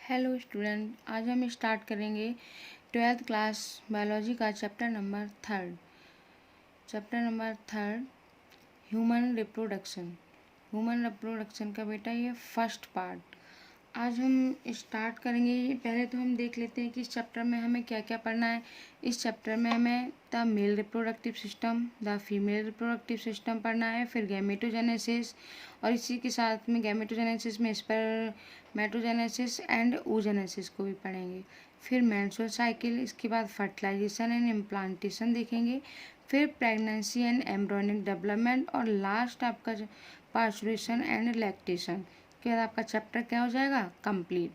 Hello student, आज हम start करेंगे 12th क्लास बायोलॉजी का chapter number third human reproduction का बेटा ये फर्स्ट पार्ट आज हम स्टार्ट करेंगे। पहले तो हम देख लेते हैं कि इस चैप्टर में हमें क्या क्या पढ़ना है। इस चैप्टर में हमें the male reproductive system, the female reproductive system पढ़ना है, फिर गैमेटोजेनेसिस और इसी के साथ में गैमेटोजेनेसिस में स्पर्मेटोजेनेसिस एंड oogenesis को भी पढ़ेंगे। फिर मेंस्ट्रुअल साइकिल, इसके बाद फर्टिलाइजेशन एंड इम्प्लांटेशन देखेंगे, फिर प्रेगनेंसी एंड एम्ब्रियोनिक डेवलपमेंट और लास्ट आपका पार्चुरेशन एंड लैक्टेशन के बाद आपका चैप्टर क्या हो जाएगा कंप्लीट।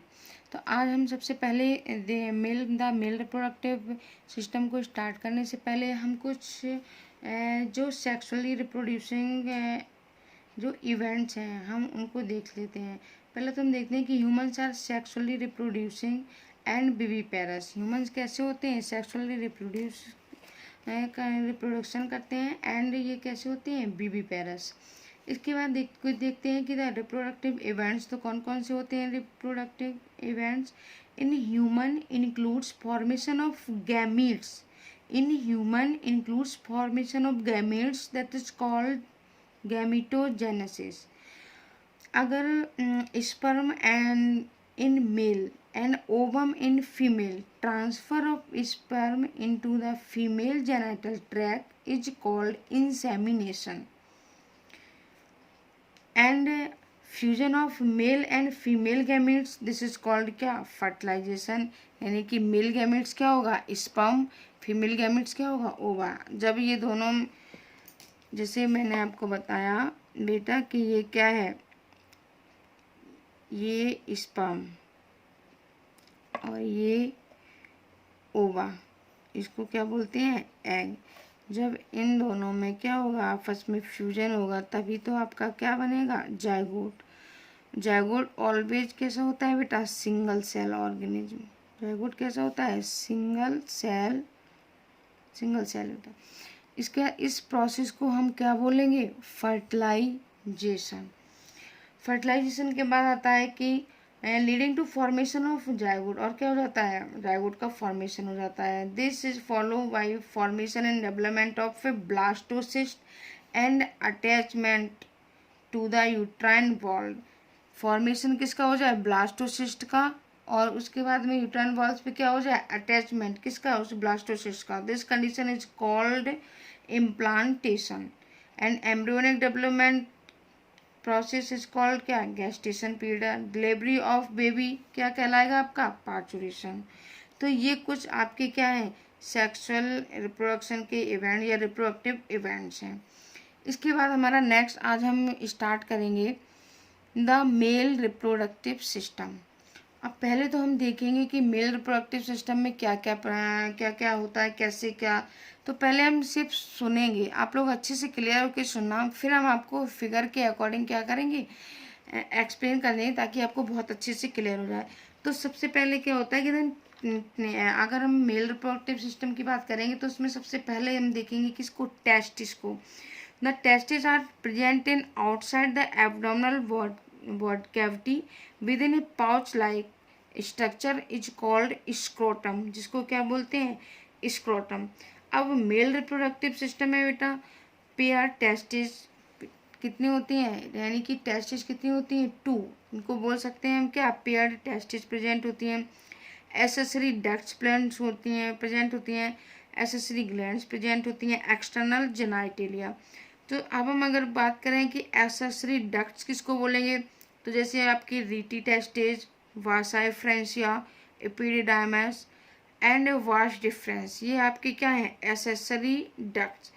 तो आज हम सबसे पहले द मेल रिप्रोडक्टिव सिस्टम को स्टार्ट करने से पहले हम कुछ जो सेक्सुअली रिप्रोड्यूसिंग जो इवेंट्स हैं हम उनको देख लेते हैं। पहले तो हम देखते हैं कि humans are sexually reproducing and viviparous. Humans कैसे होते हैं, सेक्सुअली रिप्रोडक्शन करते हैं एंड ये कैसे होते हैं, विविपेरस। इसके बाद देखते हैं कि द रिप्रोडक्टिव इवेंट्स तो कौन कौन से होते हैं। Reproductive events in human includes formation of gametes that is called gametogenesis. अगर sperm and in male and ovum in female, transfer of sperm into the female genital tract is called insemination, and fusion of male and female gametes, this is called क्या, fertilization। यानी कि male gametes क्या होगा sperm, female gametes क्या होगा ओवा। जब ये दोनों, जैसे मैंने आपको बताया बेटा कि ये क्या है, ये स्पर्म और ये ओवा, इसको क्या बोलते हैं एग। जब इन दोनों में क्या होगा आपस में फ्यूजन होगा तभी तो आपका क्या बनेगा जायगोट। जायगोट ऑलवेज कैसा होता है बेटा, सिंगल सेल ऑर्गेनिज्म। जायगोट कैसा होता है, सिंगल सेल होता है। इसके इस प्रोसेस को हम क्या बोलेंगे, फर्टिलाइजेशन। फर्टिलाइजेशन के बाद आता है कि leading to formation of zygote, और क्या हो जाता है जायगोट का फॉर्मेशन हो जाता है। This is follow by formation and development of a blastocyst and attachment to the uterine wall. Formation किसका हो जाए, ब्लास्टोसिस्ट का, और उसके बाद में यूट्राइन वॉल्स पे क्या हो जाए अटैचमेंट किसका, उस ब्लास्टोसिस्ट का। This condition is called implantation and embryonic development process is called क्या, gestation period. Delivery of baby क्या कहलाएगा आपका, पार्चुरेशन। तो ये कुछ आपके क्या है सेक्सुअल रिप्रोडक्शन के इवेंट या रिप्रोडक्टिव इवेंट्स हैं। इसके बाद हमारा नेक्स्ट आज हम स्टार्ट करेंगे द मेल रिप्रोडक्टिव सिस्टम। अब पहले तो हम देखेंगे कि मेल रिप्रोडक्टिव सिस्टम में क्या क्या होता है, कैसे क्या। तो पहले हम सिर्फ सुनेंगे, आप लोग अच्छे से क्लियर होकर सुनना, फिर हम आपको फिगर के अकॉर्डिंग क्या करेंगे एक्सप्लेन कर देंगे ताकि आपको बहुत अच्छे से क्लियर हो जाए। तो सबसे पहले क्या होता है कि अगर हम मेल रिप्रोडक्टिव सिस्टम की बात करेंगे तो उसमें सबसे पहले हम देखेंगे किसको, टेस्टिस को। The testis are present in outside the abdominal word cavity within a pouch like structure is called scrotum, जिसको क्या बोलते हैं स्क्रोटम। अब मेल रिप्रोडक्टिव सिस्टम में बेटा पेयर टेस्टिस कितनी होती हैं, यानी कि टेस्टिस कितनी होती हैं, 2। इनको बोल सकते हैं हम क्या, पेयर टेस्टिस प्रेजेंट होती हैं। एसेसरी डक्ट्स प्रेजेंट होती हैं, एसेसरी ग्लैंड्स प्रेजेंट होती हैं, एक्सटर्नल जेनाइटेलिया। तो अब हम अगर बात करें कि एसेसरी डक्ट्स किसको बोलेंगे, तो जैसे आपकी rete testis, vasa efferentia, epididymis and vas deferens, ये आपके क्या है एसेसरी डक्ट्स।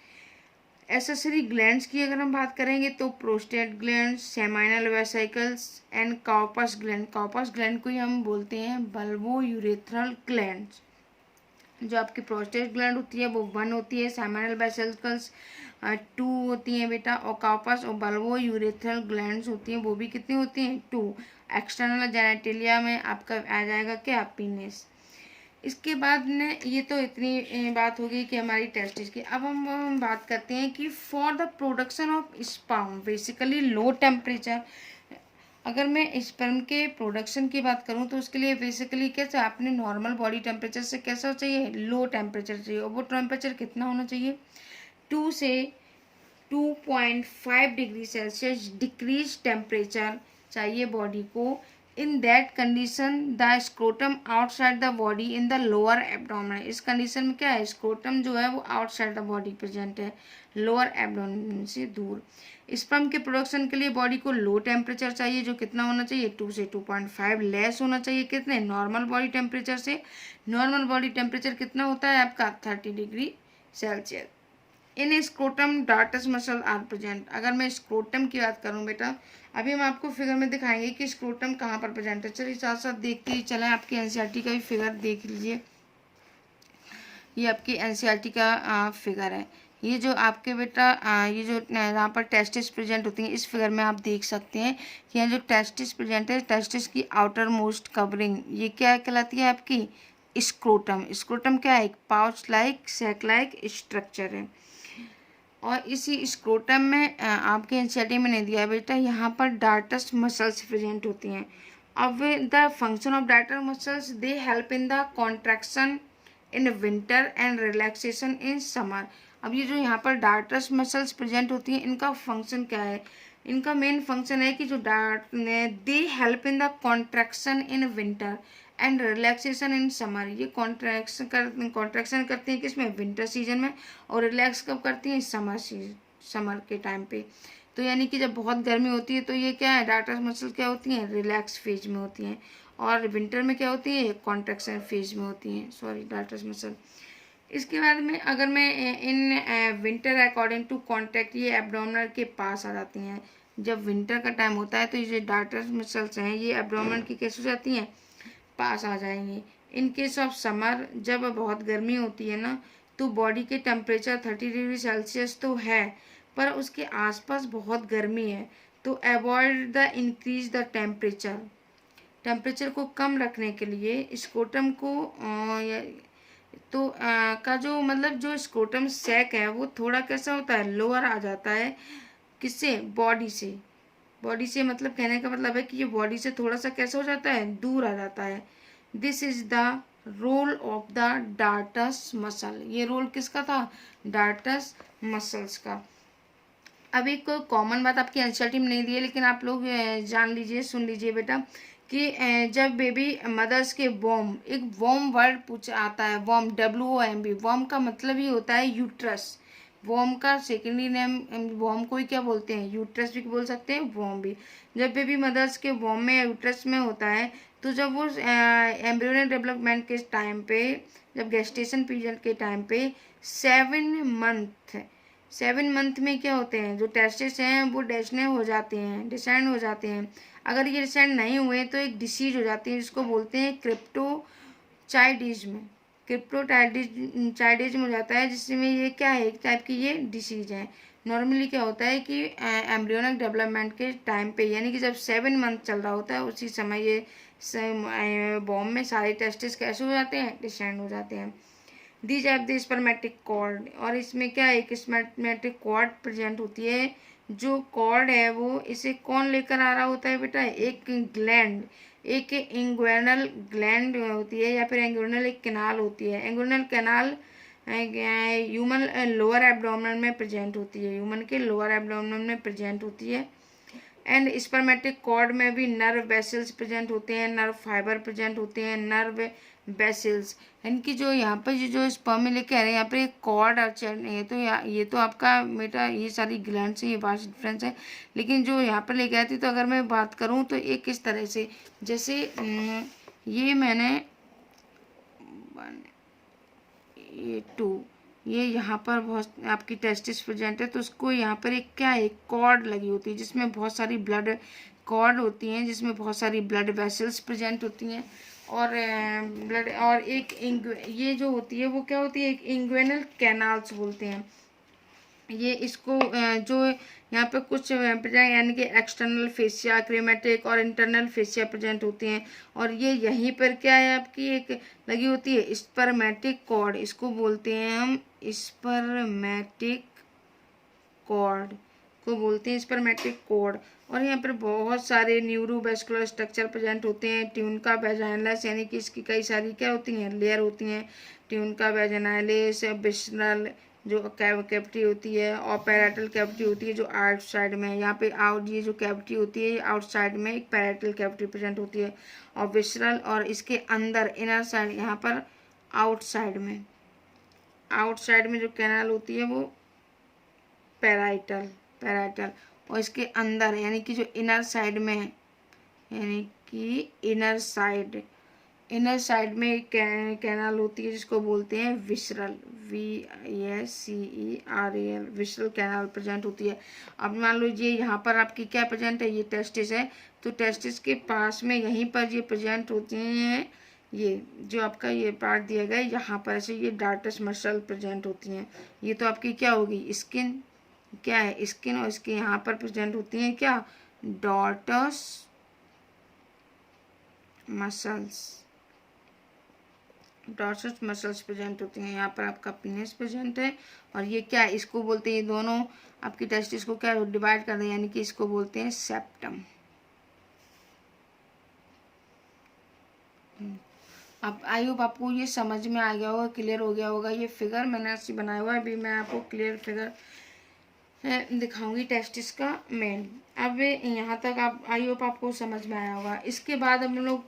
एसेसरी ग्लैंड्स की अगर हम बात करेंगे तो prostate gland, seminal vesicles and corpus gland. Corpus gland को ही हम बोलते हैं बल्बो यूरेथ्रल ग्लैंड्स। जो आपकी प्रोस्टेट ग्लैंड होती है वो 1 होती है, सेमाइनल वेसिकल्स 2 होती हैं बेटा, और कॉर्पस और बल्बो यूरेथ्रल ग्लैंड्स होती हैं वो भी कितनी होती हैं 2। एक्सटर्नल जेनेटिलिया में आपका आ जाएगा क्या, पीनिस। इसके बाद ने ये तो इतनी बात हो गई कि हमारी टेस्टिस की। अब हम बात करते हैं कि for the production of sperm basically low temperature अगर मैं स्पर्म के प्रोडक्शन की बात करूं तो उसके लिए बेसिकली कैसे आपने नॉर्मल बॉडी टेम्परेचर से कैसा चाहिए, लो टेम्परेचर चाहिए। और वो टेम्परेचर कितना होना चाहिए, 2 से 2.5 डिग्री सेल्सियस डिक्रीज टेम्परेचर चाहिए बॉडी को। In that condition the scrotum outside the body in the lower abdomen. इस कंडीशन में क्या है, स्क्रोटम जो है वो आउटसाइड द बॉडी प्रेजेंट है, लोअर एब्डोमेन से दूर। स्पर्म के प्रोडक्शन के लिए बॉडी को लो टेम्परेचर चाहिए, जो कितना होना चाहिए, 2 से 2.5 लेस होना चाहिए कितने, नॉर्मल बॉडी टेम्परेचर से। नॉर्मल बॉडी टेम्परेचर कितना होता है आपका, 30 degree Celsius. In scrotum dartos muscle are present. अगर मैं स्क्रोटम की बात करूं बेटा, अभी हम आपको फिगर में दिखाएंगे कि स्क्रोटम कहाँ पर प्रेजेंट है। चलिए साथ साथ देखते ही चलें, आपकी एनसीईआरटी का भी फिगर देख लीजिए। ये आपकी एनसीईआरटी का फिगर है। ये जो आपके बेटा ये जो यहाँ पर टेस्टिस प्रेजेंट होती हैं, इस फिगर में आप देख सकते हैं कि यहाँ जो टेस्टिस प्रेजेंट है, टेस्टिस की आउटर मोस्ट कवरिंग ये क्या कहलाती है आपकी, स्क्रोटम। स्क्रोटम क्या है, एक pouch like sac like structure है। और इसी स्क्रोटम में आपके एनसीईआरटी में नहीं दिया है बेटा, यहाँ पर डार्टस मसल्स प्रेजेंट होती हैं। अब the function of dartos muscles, they help in the contraction in winter and relaxation in summer. अब ये जो यहाँ पर डार्टस मसल्स प्रेजेंट होती हैं, इनका फंक्शन क्या है, इनका मेन फंक्शन है कि जो दे help in the contraction in winter and relaxation in summer. ये कॉन्ट्रैक्शन करती हैं किसमें, विंटर सीजन में, और रिलैक्स कब करती हैं, समर के टाइम पे। तो यानी कि जब बहुत गर्मी होती है तो ये क्या है, डार्टस मसल क्या होती हैं, रिलैक्स फेज में होती हैं, और विंटर में क्या होती है, कॉन्ट्रैक्शन फेज में होती हैं, सॉरी डार्टस मसल। इसके बाद में अगर मैं in winter according to contract, ये एब्डोमिनल के पास आ जाती हैं। जब विंटर का टाइम होता है तो ये जो डार्टस मसल्स हैं ये एब्डोमिनल की कैसे हो जाती हैं, पास आ जाएंगे। इन केस ऑफ समर, जब बहुत गर्मी होती है ना, तो बॉडी के टेम्परेचर 30 डिग्री सेल्सियस तो है, पर उसके आसपास बहुत गर्मी है, तो avoid the increase the temperature को कम रखने के लिए स्क्रोटम को का जो मतलब जो स्क्रोटम सैक है वो थोड़ा कैसा होता है, लोअर आ जाता है। किससे, बॉडी से मतलब कहने का मतलब है कि ये बॉडी से थोड़ा सा कैसा हो जाता है, दूर आ जाता है। This is the role of the dartos muscle. ये रोल किसका था, डार्टस मसल्स का। अब एक कॉमन बात आपकी एनसीईआरटी में नहीं दी है, लेकिन आप लोग जान लीजिए, सुन लीजिए बेटा, कि जब बेबी मदर्स के वॉर्म, एक वॉर्म वर्ड पूछ आता है, वॉर्म, WOMB, वॉर्म का मतलब ही होता है यूट्रस। वॉर्म का सेकेंडरी नेम वॉर्म को ही क्या बोलते हैं, यूट्रस भी बोल सकते हैं, वॉर्म भी। जब बेबी मदर्स के वॉर्म में यूट्रस में होता है, तो जब वो एम्ब्रियोनिक डेवलपमेंट के टाइम पे, जब गेस्टेशन पीरियड के टाइम पे 7 मंथ में क्या होते हैं, जो टेस्टिस हैं वो डिसेंड हो जाते हैं। अगर ये डिसेंड नहीं हुए तो एक डिसीज हो जाती है, जिसको बोलते हैं क्रिप्टोचाइडिज्म हो जाता है, जिसमें ये क्या है, एक टाइप की ये डिसीज है। नॉर्मली क्या होता है कि एम्ब्रियोनिक डेवलपमेंट के टाइम पे, यानी कि जब 7 मंथ चल रहा होता है, उसी समय ये बॉम्ब में सारे टेस्टिस कैसे हो जाते हैं, डिसेंड हो जाते हैं। These are the spermatic cord, और इसमें क्या है, एक स्पर्मेटिक कॉर्ड प्रेजेंट होती है। जो कॉर्ड है वो इसे कौन लेकर आ रहा होता है बेटा, एक ग्लैंड, एक इंग्वेनल ग्लैंड होती है, या फिर इंग्वेनल एक कैनाल होती है। Inguinal canal human lower abdomen में प्रेजेंट होती है, ह्यूमन के लोअर एब्डोमेन में प्रेजेंट होती है। एंड स्पर्मेटिक कॉर्ड में भी नर्व वेसल्स प्रेजेंट होते हैं, नर्व फाइबर प्रेजेंट होते हैं, नर्व वेसल्स। इनकी जो यहाँ पर जो स्पर्म में लेके आ रहे हैं, यहाँ पे एक कॉर्ड और ये तो आपका बेटा ये सारी ग्लैंड से ये वास्ट डिफरेंस है। लेकिन जो यहाँ पर लेके आती, तो अगर मैं बात करूँ तो एक किस तरह से, जैसे ये मैंने ये 2, ये यहाँ पर बहुत आपकी टेस्टिस प्रेजेंट है, तो उसको यहाँ पर एक क्या है, कॉर्ड लगी होती है, जिसमें बहुत सारी ब्लड कॉर्ड होती हैं, जिसमें बहुत सारी ब्लड वेसल्स प्रेजेंट होती हैं, और ब्लड, और एक ये जो होती है वो क्या होती है, एक इंग्वेनल कैनाल्स बोलते हैं। ये इसको जो यहाँ पे कुछ यानी कि एक्सटर्नल फेसिया, क्रीमेटिक और इंटरनल फेसिया प्रेजेंट होती हैं, और ये यहीं पर क्या है आपकी एक लगी होती है, स्पर्मेटिक कॉर्ड, इसको बोलते हैं हम स्पर्मेटिक कॉर्ड। को बोलते हैं स्पर्मेटिक कॉर्ड। और यहाँ पर बहुत सारे न्यूरोवेस्कुलर स्ट्रक्चर प्रेजेंट होते हैं। ट्यूनिका वैजाइनलिस यानी कि इसकी कई सारी क्या होती हैं, लेयर होती हैं। ट्यूनिका वैजाइनलिस, विसरल जो कैविटी होती है, और पैराइटल कैविटी होती है जो आउटसाइड में है। यहाँ पे आउट ये जो कैविटी होती है आउटसाइड में एक पैराइटल कैविटी प्रेजेंट होती है, और विसरल और इसके अंदर इनर साइड यहाँ पर आउटसाइड में जो कैनाल होती है वो पैराइटल और इसके अंदर यानी कि जो इनर साइड में है, यानी कि इनर साइड में एक कैनाल होती है जिसको बोलते हैं visceral, VISCERAL, visceral canal present होती है। अब मान लीजिए यहाँ पर आपकी क्या प्रेजेंट है, ये टेस्टिस है, तो टेस्टिस के पास में यहीं पर ये प्रेजेंट होती हैं, ये जो आपका ये पार्ट दिया गया है यहाँ पर ऐसे ये डार्टस मसल प्रेजेंट होती हैं। ये तो आपकी क्या होगी, स्किन, क्या है स्किन, और इसके यहाँ पर प्रेजेंट होती हैं क्या, डार्टस मसल्स प्रेजेंट होती हैं। यहाँ पर आपका पीनस प्रेजेंट है, और ये क्या है, इसको बोलते हैं, ये दोनों आपकी टेस्टिस को क्या डिवाइड कर दें, यानी कि इसको बोलते हैं सेप्टम। अब आई होप आपको ये समझ में आ गया होगा, क्लियर हो गया होगा। ये फिगर मैंने ऐसे बनाया हुआ है, अभी मैं आपको क्लियर फिगर दिखाऊंगी टेस्टिस का मेन। अब यहाँ तक आप आई होप आपको समझ में आया होगा। इसके बाद हम लोग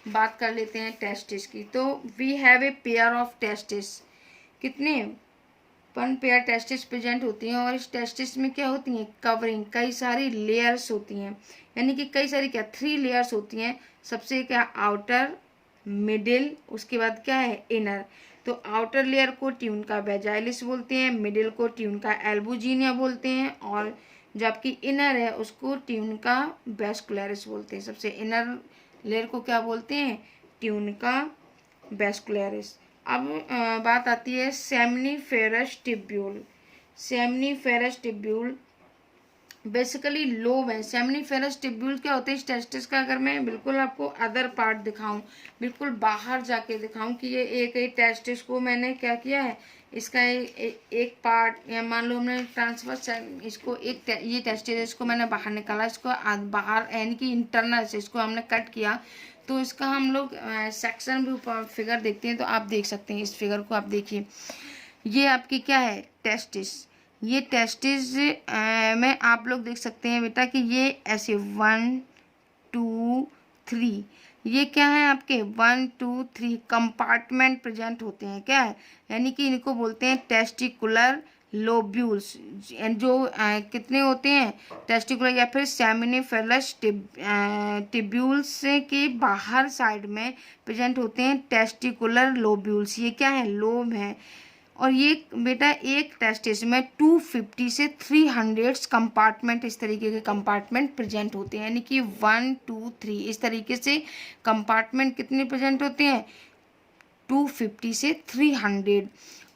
बात कर लेते हैं टेस्टिस की। तो we have a pair of testis, कितने 1 पेयर टेस्टिस प्रेजेंट होती हैं, और इस टेस्टिस में क्या होती हैं, कवरिंग, कई सारी लेयर्स होती हैं, यानी कि कई सारी क्या 3 लेयर्स होती हैं। सबसे क्या आउटर, मिडिल, उसके बाद क्या है इनर। तो आउटर लेयर को ट्यूनिका वैजाइलिस बोलते हैं, मिडिल को ट्यूनिका एल्बुजिनिया बोलते हैं, और जो आपकी इनर है उसको ट्यूनिका वैस्कुलरिस बोलते हैं। सबसे इनर लेयर को क्या बोलते हैं, ट्यूनिका वैस्कुलरिस। अब बात आती है सेमनीफेरस टिब्यूल बेसिकली लोब है। सेमनीफेरस टिब्यूल क्या होते हैं इस टेस्टिस का, अगर मैं बिल्कुल आपको अदर पार्ट दिखाऊं, बिल्कुल बाहर जाके दिखाऊं कि ये एक टेस्टिस को मैंने क्या किया है, इसका एक पार्ट, या मान लो हमने ट्रांसफर इसको ये टेस्टिस इसको मैंने बाहर निकाला, इसको बाहर यानी कि इंटरनल से इसको हमने कट किया, तो इसका हम लोग सेक्शन भी फिगर देखते हैं, तो आप देख सकते हैं इस फिगर को। आप देखिए ये आपकी क्या है टेस्टिस, ये टेस्टिस में आप लोग देख सकते हैं बेटा कि ये ऐसे 1 2 3, ये क्या है आपके 1 2 3 कंपार्टमेंट प्रेजेंट होते हैं, क्या है, यानी कि इनको बोलते हैं टेस्टिकुलर लोब्यूल्स। जो कितने होते हैं टेस्टिकुलर या फिर सेमिनिफेरस टिब्यूल्स के बाहर साइड में प्रेजेंट होते हैं टेस्टिकुलर लोब्यूल्स। ये क्या है, लोब है। और ये बेटा एक टेस्टिस में 250 से 300 कंपार्टमेंट, इस तरीके के कंपार्टमेंट प्रेजेंट होते हैं, यानी कि 1 2 3 इस तरीके से कंपार्टमेंट कितने प्रेजेंट होते हैं, 250 से 300।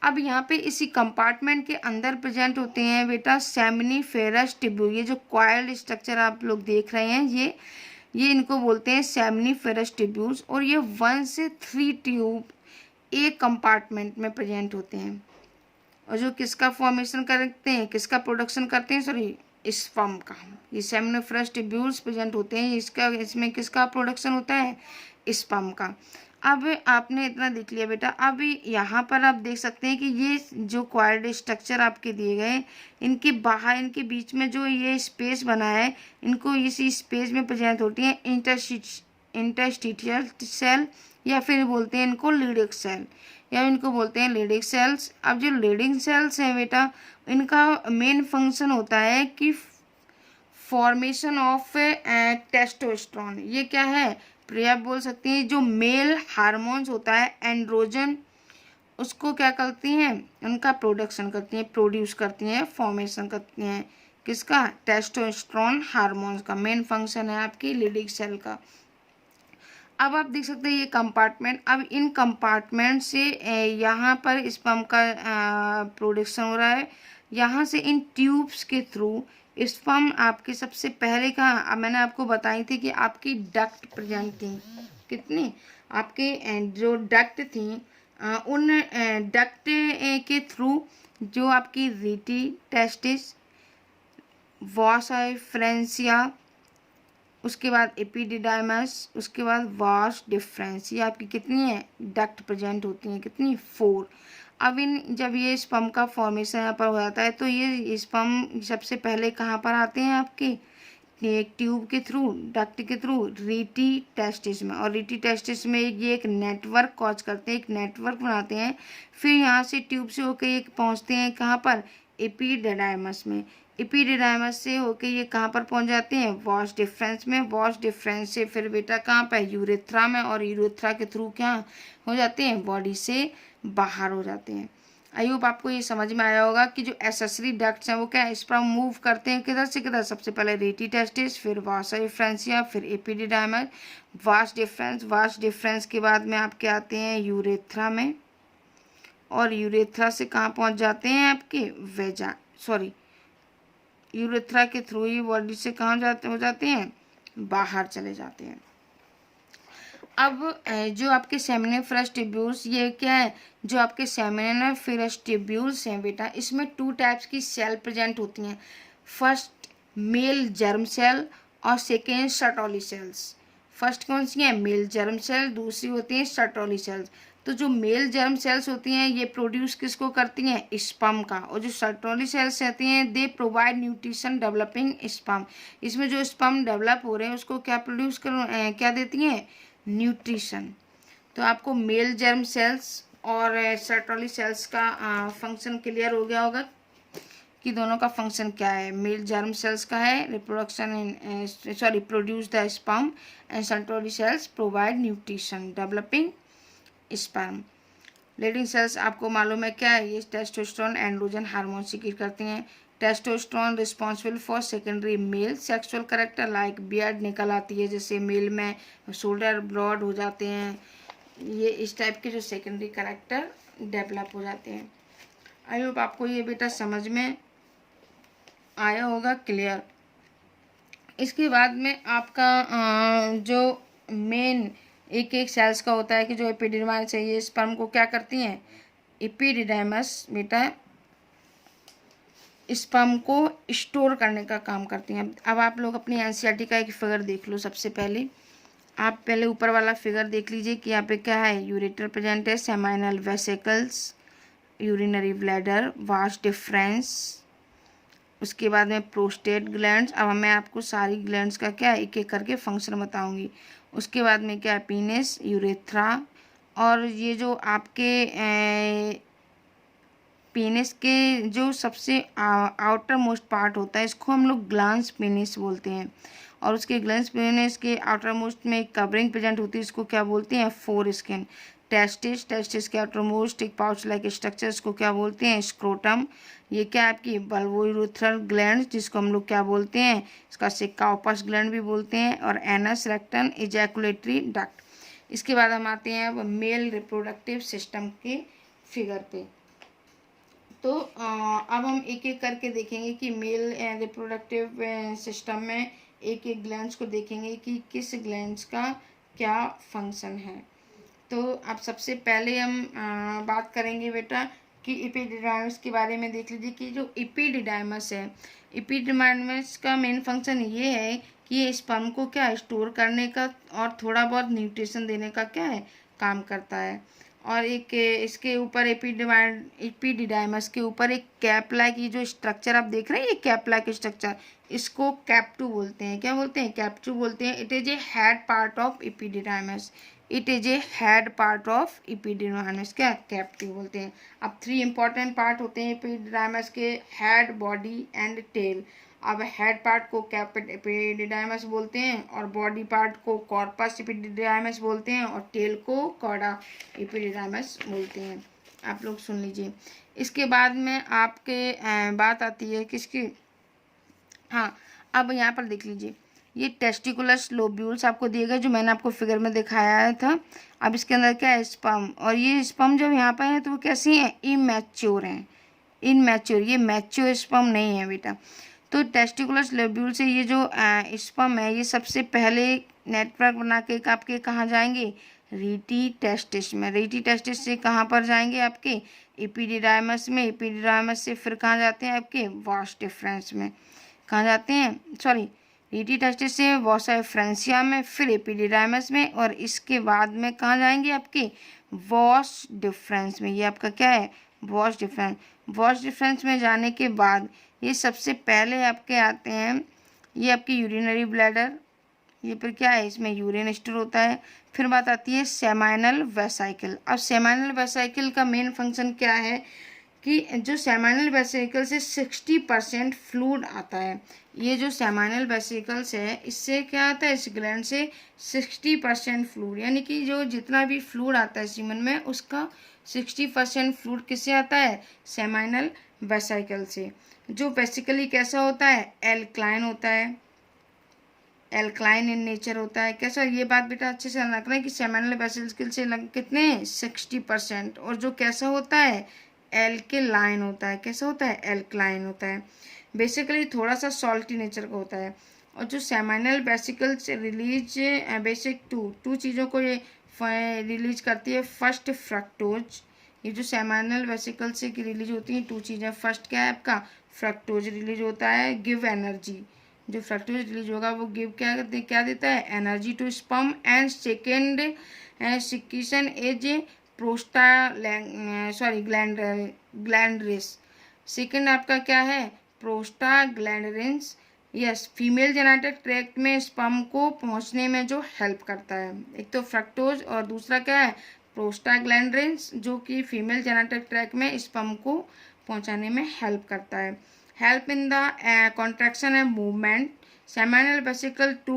अब यहाँ पे इसी कंपार्टमेंट के अंदर प्रेजेंट होते हैं बेटा सेमनीफेरस टिब्यूल। ये जो कॉइल्ड स्ट्रक्चर आप लोग देख रहे हैं ये इनको बोलते हैं सेमनीफेरस टिब्यूल्स, और ये 1 से 3 ट्यूब एक कंपार्टमेंट में प्रेजेंट होते हैं, और जो किसका फॉर्मेशन करते हैं, किसका प्रोडक्शन करते हैं, सॉरी स्पर्म का। ये सेमनीफेरस टिब्यूल्स प्रेजेंट होते हैं, इसमें किसका प्रोडक्शन होता है, स्पर्म का। अब आपने इतना देख लिया बेटा। अब यहाँ पर आप देख सकते हैं कि ये जो कॉइल्ड स्ट्रक्चर आपके दिए गए, इनके बाहर, इनके बीच में जो ये स्पेस बना है, इनको इसी स्पेस में प्रेजेंट होती है इंटरस्टिशियल सेल, या फिर बोलते हैं इनको लीडिंग सेल, या इनको बोलते हैं लीडिंग सेल्स। अब जो लीडिंग सेल्स हैं बेटा, इनका मेन फंक्शन होता है कि फॉर्मेशन ऑफ टेस्टोस्टेरोन। ये क्या है, प्रिया बोल सकती हैं, जो मेल हार्मोन्स होता है एंड्रोजन, उसको क्या करती हैं, उनका प्रोडक्शन करती हैं, प्रोड्यूस करती हैं, फॉर्मेशन करती हैं, किसका, टेस्टोस्टेरोन हार्मोन्स का। मेन फंक्शन है आपकी लीडिंग सेल का। अब आप देख सकते हैं ये कंपार्टमेंट, अब इन कंपार्टमेंट से यहाँ पर स्पर्म का प्रोडक्शन हो रहा है, यहाँ से इन ट्यूब्स के थ्रू स्पर्म आपके सबसे पहले कहाँ, अब मैंने आपको बताई थी कि आपकी डक्ट प्रेजेंट थी, कितनी आपके जो डक्ट थी, उन डक्ट के थ्रू जो आपकी रीटी टेस्टिस वास डिफरेंशिया, उसके बाद एपिडिडाइमस, उसके बाद वास डिफरेंस। ये आपकी कितनी है डक्ट प्रेजेंट होती हैं, कितनी 4। अब इन जब ये स्पर्म का फॉर्मेशन यहाँ पर हो जाता है तो ये स्पर्म सबसे पहले कहाँ पर आते हैं आपके एक ट्यूब के थ्रू, डक्ट के थ्रू रीटी टेस्टिस में, और रीटी टेस्टिस में ये एक नेटवर्क कॉज करते हैं, एक नेटवर्क बनाते हैं। फिर यहाँ से ट्यूब से होकर ये पहुँचते हैं कहाँ पर एपिडिडाइमस में, एपिडिडाइमस से होके ये कहाँ पर पहुँच जाते हैं वास डिफरेंस में, वास डिफरेंस से फिर बेटा कहाँ पर यूरेथ्रा में, और यूरेथ्रा के थ्रू क्या हो जाते हैं बॉडी से बाहर हो जाते हैं। आई होप आपको ये समझ में आया होगा कि जो एसेसरी डक्ट्स हैं वो क्या है, स्पर्म मूव करते हैं किधर से किधर, सबसे पहले रेटी टेस्टिस, फिर वासा डिफरेंसिया, फिर एपिडिडाइमस, वास डिफरेंस के बाद में आपके आते हैं यूरेथ्रा में, और यूरेथ्रा से कहाँ पहुँच जाते हैं आपके यूरेथ्रा के थ्रू ही बॉडी से कहाँ हो जाते हैं बाहर चले जाते हैं। अब जो आपके सेमिनिफरस ट्यूब्यूल्स, ये क्या है, जो आपके सेमिनिफरस ट्यूब्यूल्स हैं बेटा, इसमें 2 टाइप्स की सेल प्रेजेंट होती हैं। फर्स्ट मेल जर्म सेल और सेकेंड सर्टोली सेल्स। फर्स्ट कौन सी है मेल जर्म सेल, दूसरी होती है सर्टोली सेल्स। तो जो मेल जर्म सेल्स होती हैं ये प्रोड्यूस किसको करती हैं स्पर्म का, और जो सर्टोली सेल्स रहती हैं they provide nutrition developing sperm. इसमें जो स्पर्म डेवलप हो रहे हैं उसको क्या क्या देती हैं न्यूट्रिशन। तो आपको मेल जर्म सेल्स और सर्टोली सेल्स का फंक्शन क्लियर हो गया होगा कि दोनों का फंक्शन क्या है। मेल जर्म सेल्स का है produce the sperm, and Sertoli cells provide nutrition developing sperm. Leydig cells आपको मालूम है क्या है, ये टेस्टोस्टेरोन एंड्रोजन हार्मोन सीक्रेट करती हैं। Testosterone responsible for secondary male sexual character like beard निकल आती है, जैसे मेल में शोल्डर ब्रॉड हो जाते हैं, ये इस टाइप के जो सेकेंडरी करेक्टर डेवलप हो जाते हैं। आई होप आपको ये बेटा समझ में आया होगा क्लियर। इसके बाद में आपका जो मेन एक सेल्स का होता है कि जो एपिडिडाइमस है ये स्पर्म को क्या करती हैं, एपिडिडाइमस बेटा स्पर्म को स्टोर करने का काम करती हैं। अब आप लोग अपनी एनसीईआरटी का एक फिगर देख लो। सबसे पहले आप पहले ऊपर वाला फिगर देख लीजिए कि यहाँ पे क्या है, यूरेटर प्रेजेंट है, seminal vesicles, urinary bladder, vas deferens, उसके बाद में प्रोस्टेट ग्लैंड्स। अब मैं आपको सारी ग्लैंड्स का क्या एक एक करके फंक्शन बताऊंगी। उसके बाद में क्या है पीनिस, यूरेथ्रा, और ये जो आपके पीनिस के जो सबसे आउटर मोस्ट पार्ट होता है इसको हम लोग ग्लांस पेनिस बोलते हैं, और उसके ग्लांस पेनिस के आउटर मोस्ट में एक कवरिंग प्रेजेंट होती है, इसको क्या बोलते हैं फोर स्किन। टेस्टिस के आउटर मोस्ट एक पाउच लाइक स्ट्रक्चर, इसको क्या बोलते हैं स्क्रोटम। ये क्या आपकी बल्बोयूरेथ्रल ग्लैंड जिसको हम लोग क्या बोलते हैं, इसका सेकाउपस ग्लैंड भी बोलते हैं, और एनस रेक्टम इजैकुलेटरी डक्ट। इसके बाद हम आते हैं अब मेल रिप्रोडक्टिव सिस्टम के फिगर पे। तो अब हम एक एक करके देखेंगे कि मेल रिप्रोडक्टिव सिस्टम में एक एक ग्लैंड्स को देखेंगे कि किस ग्लैंड्स का क्या फंक्शन है। तो अब सबसे पहले हम बात करेंगे बेटा कि एपिडिडाइमस के बारे में। देख लीजिए कि जो एपिडिडाइमस है, एपिडिडाइमस का मेन फंक्शन ये है कि ये स्पर्म को क्या स्टोर करने का और थोड़ा बहुत न्यूट्रिशन देने का क्या है काम करता है। और एक इसके ऊपर एपिडिडाइमस के ऊपर एक कैप लाइक ये जो स्ट्रक्चर आप देख रहे हैं, ये कैप लाइक स्ट्रक्चर, इसको कैप्टू बोलते हैं। क्या बोलते हैं, कैप्टू बोलते हैं। It is a head part of epididymis, it is a head part of epididymis, क्या कैप्टू बोलते हैं। अब 3 इंपॉर्टेंट पार्ट होते हैं एपिडिडाइमस के, हेड, बॉडी एंड टेल। अब हेड पार्ट को एपिडिडाइमस बोलते हैं, और बॉडी पार्ट को कॉर्पस एपिडिडाइमस बोलते हैं, और टेल को कॉर्डा एपिडिडाइमस बोलते हैं। आप लोग सुन लीजिए। इसके बाद में आपके बात आती है किसकी, हाँ अब यहाँ पर देख लीजिए ये टेस्टिकुलस लोब्यूल्स आपको दिए गए जो मैंने आपको फिगर में दिखाया था। अब इसके अंदर क्या है स्पर्म, और ये स्पर्म जब यहाँ पर है तो वो कैसी हैं इमैच्योर हैं, इनमैच्योर, ये मैच्योर स्पर्म नहीं है बेटा। तो टेस्टिकुलस लोब्यूल से ये जो स्पर्म है ये सबसे पहले नेटवर्क बना के आपके कहाँ जाएंगे रीटी टेस्टिस में, रीटी टेस्टिस से कहाँ पर जाएंगे आपके एपिडिडाइमस में, एपिडिडाइमस से फिर कहाँ जाते हैं आपके वास डिफरेंस में। कहाँ जाते हैं, सॉरी रीटी टेस्टिस से वॉसा फ्रेंसिया में, फिर एपिडिडाइमस में, और इसके बाद में कहाँ जाएंगे आपके वॉश डिफरेंस में। ये आपका क्या है वॉश डिफरेंस। वॉश डिफरेंस में जाने के बाद ये सबसे पहले आपके आते हैं ये आपकी यूरिनरी ब्लैडर, ये पर क्या है इसमें यूरिन स्टोर होता है। फिर बात आती है सेमाइनल वेसाइकिल। अब सेमाइनल वेसाइकिल का मेन फंक्शन क्या है कि जो सेमाइनल वेसिकल से 60% फ्लूइड आता है। ये जो सेमाइनल वेसिकल्स है इससे क्या आता है, इस ग्लैंड से 60% फ्लूइड, यानी कि जो जितना भी फ्लूइड आता है सीमन में उसका 60% फ्लूइड किससे आता है, सेमाइनल वेसिकल से, जो बेसिकली कैसा होता है, एल्कलाइन होता है, एल्कलाइन इन नेचर होता है। कैसा, ये बात बेटा अच्छे से ध्यान रखना है कि सेमाइनल वेसिकल से कितने 60%, और जो कैसा होता है एल्केलाइन होता है। कैसा होता है, एल्कलाइन होता है, बेसिकली थोड़ा सा सॉल्टी नेचर का होता है। और जो सेमाइनल वेसिकल से रिलीज बेसिक टू चीज़ों को ये रिलीज करती है। फर्स्ट फ्रक्टोज, ये जो सेमाइनल वेसिकल से रिलीज होती हैं 2 चीज़ें, फर्स्ट क्या है आपका फ्रक्टोज रिलीज होता है, गिव एनर्जी, जो फ्रक्टोज रिलीज होगा वो गिव क्या देता है, energy to sperm. And second secretion is prostaglandins, second आपका क्या है prostaglandins. Yes, female genetic tract में स्पर्म को पहुंचने में जो हेल्प करता है, एक तो फ्रक्टोज और दूसरा क्या है प्रोस्टाग्लैंडरिस, जो कि फीमेल जेनेटिक ट्रैक्ट में स्पर्म को पहुंचाने में हेल्प करता है। Help in the contraction and movement. Seminal vesicle two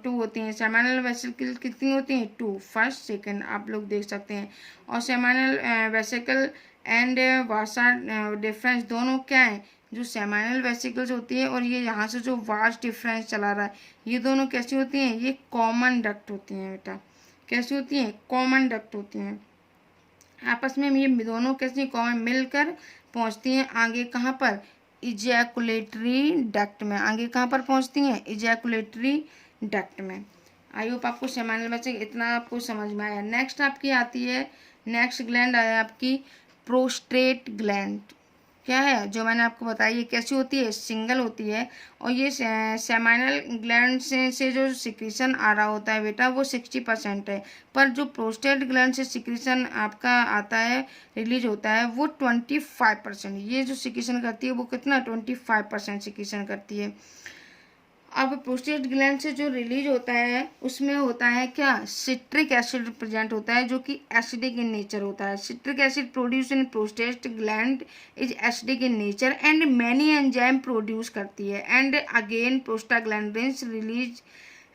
होती हैं, सेमाइनल वेसिकल कितनी होती हैं 2, फर्स्ट सेकंड आप लोग देख सकते हैं। और seminal vesicle and Vasa difference दोनों क्या है, जो सेमाइनल वेसिकल्स होती है और ये यहाँ से जो वास्ट डिफरेंस चला रहा है, ये दोनों कैसी होती हैं, ये कॉमन डक्ट होती हैं बेटा। कैसी होती हैं, कॉमन डक्ट होती हैं, आपस में ये दोनों कैसी कॉमन मिलकर पहुँचती हैं आगे कहाँ पर, इजैकुलेटरी डक्ट में। आगे कहाँ पर पहुँचती हैं, इजैकुलेटरी डक्ट में। आई होप आपको सेमाइनल वेसिकल इतना आपको समझ में आया। नेक्स्ट आपकी आती है, नेक्स्ट ग्लैंड आया आपकी प्रोस्टेट ग्लैंड। क्या है, जो मैंने आपको बताई ये कैसी होती है, सिंगल होती है, और ये सेमाइनल ग्लैंड से जो सिक्रीशन आ रहा होता है बेटा वो 60% है, पर जो प्रोस्टेट ग्लैंड से सिक्रीशन आपका आता है रिलीज होता है वो 25%। ये जो सिक्रीशन करती है वो कितना 25% सिक्रीशन करती है। अब प्रोस्टेट ग्लैंड से जो रिलीज होता है उसमें होता है क्या, सिट्रिक एसिड प्रेजेंट होता है, जो कि एसिडिक इन नेचर होता है। Citric acid produce in prostate gland is acidic in nature and many enzyme produce करती है। And again prostaglandins release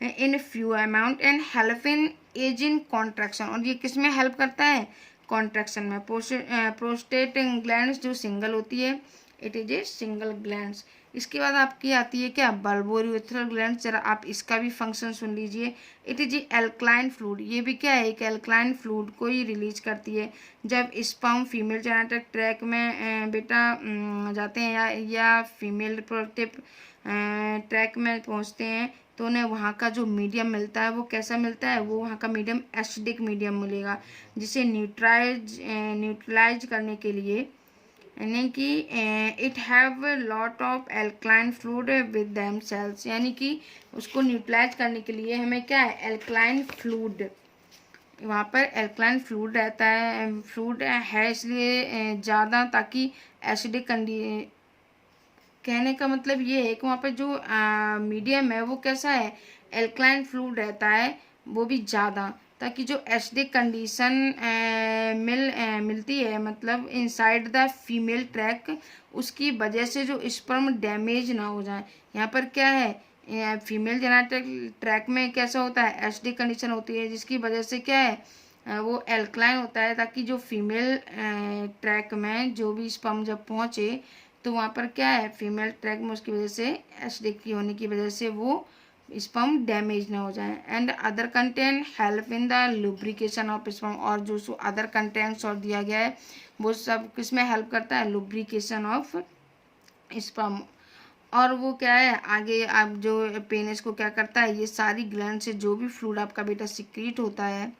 in few amount and help in as in contraction. और ये किस में हेल्प करता है, कॉन्ट्रैक्शन में। प्रोस्टेट ग्लैंड जो सिंगल होती है, it is a single gland. इसके बाद आपकी आती है क्या, बल्बोयूरेथ्रल ग्लैंड। जरा आप इसका भी फंक्शन सुन लीजिए। इट इज एल्कलाइन फ्लूइड, ये भी क्या है, एक एल्कलाइन फ्लूइड को ही रिलीज करती है। जब स्पर्म फीमेल जेनेटिक ट्रैक में बेटा जाते हैं या फीमेल रिप्रोडक्टिव ट्रैक में पहुंचते हैं तो उन्हें वहाँ का जो मीडियम मिलता है वो कैसा मिलता है, वो वहाँ का मीडियम एसिडिक मीडियम मिलेगा, जिसे न्यूट्रलाइज करने के लिए, यानी कि it have lot of alkaline fluid with them cells, यानी कि उसको न्यूट्रलाइज करने के लिए हमें क्या है, एल्कलाइन फ्लूइड, वहाँ पर एल्कलाइन फ्लूइड रहता है, फ्लूइड है इसलिए ज़्यादा, ताकि एसिडिक कहने का मतलब ये है कि वहाँ पर जो मीडियम है वो कैसा है, एल्कलाइन फ्लूइड रहता है, वो भी ज़्यादा, ताकि जो एसिडिक कंडीशन मिलती है मतलब इनसाइड द फीमेल ट्रैक, उसकी वजह से जो स्पर्म डैमेज ना हो जाए। यहाँ पर क्या है, फीमेल जेनेटिक ट्रैक में कैसा होता है, एसिडिक कंडीशन होती है, जिसकी वजह से क्या है वो एल्कलाइन होता है, ताकि जो फीमेल ट्रैक में जो भी स्पर्म जब पहुँचे तो वहाँ पर क्या है, फीमेल ट्रैक में उसकी वजह से एसिडिक की होने की वजह से वो स्पर्म डैमेज ना हो जाए। And other content help in the lubrication of sperm, और जो अदर कंटेंट्स और दिया गया है वो सब किस में हेल्प करता है, लुब्रिकेशन ऑफ स्पर्म। और वो क्या है, आगे आप जो पेनिस को क्या करता है, ये सारी ग्लैंड से जो भी फ्लूइड आपका बेटा सिक्रीट होता है,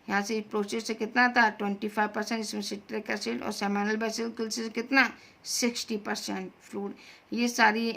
यहाँ से प्रोस्टेट से कितना था 25%, इसमें सिट्रिक एसिड, और सेमाइनल वेसिकल से कितना 60% फ्लूइड। ये सारी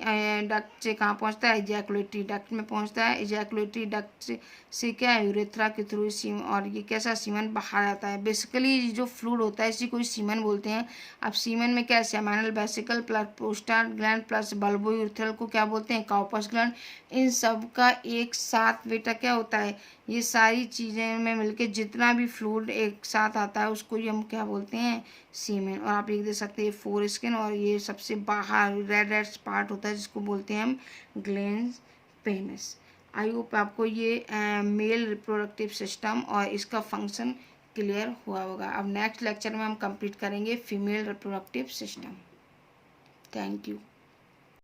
डक्ट से कहाँ पहुँचता है, इजैकुलेटरी डक्ट में पहुँचता है। इजैकुलेटरी डक्ट से क्या है, यूरेथ्रा के थ्रू और ये कैसा सीमन बाहर आता है। बेसिकली जो फ्लूइड होता है इसी को सीमन बोलते हैं। अब सीमन में क्या है, seminal vesicle plus prostate gland plus bulbourethral को क्या बोलते हैं, कॉर्पस ग्लैंड। इन सब का एक साथ बेटा क्या होता है, ये सारी चीज़ें में मिलके जितना भी फ्लूइड एक साथ आता है उसको ही हम क्या बोलते हैं, सीमेन। और आप लिख दे सकते हैं फोर स्किन, और ये सबसे बाहर रेड रेड पार्ट होता है जिसको बोलते हैं हम ग्लैंड पेनिस। आई होप आपको ये मेल रिप्रोडक्टिव सिस्टम और इसका फंक्शन क्लियर हुआ होगा। अब नेक्स्ट लेक्चर में हम कंप्लीट करेंगे female reproductive system. Thank you.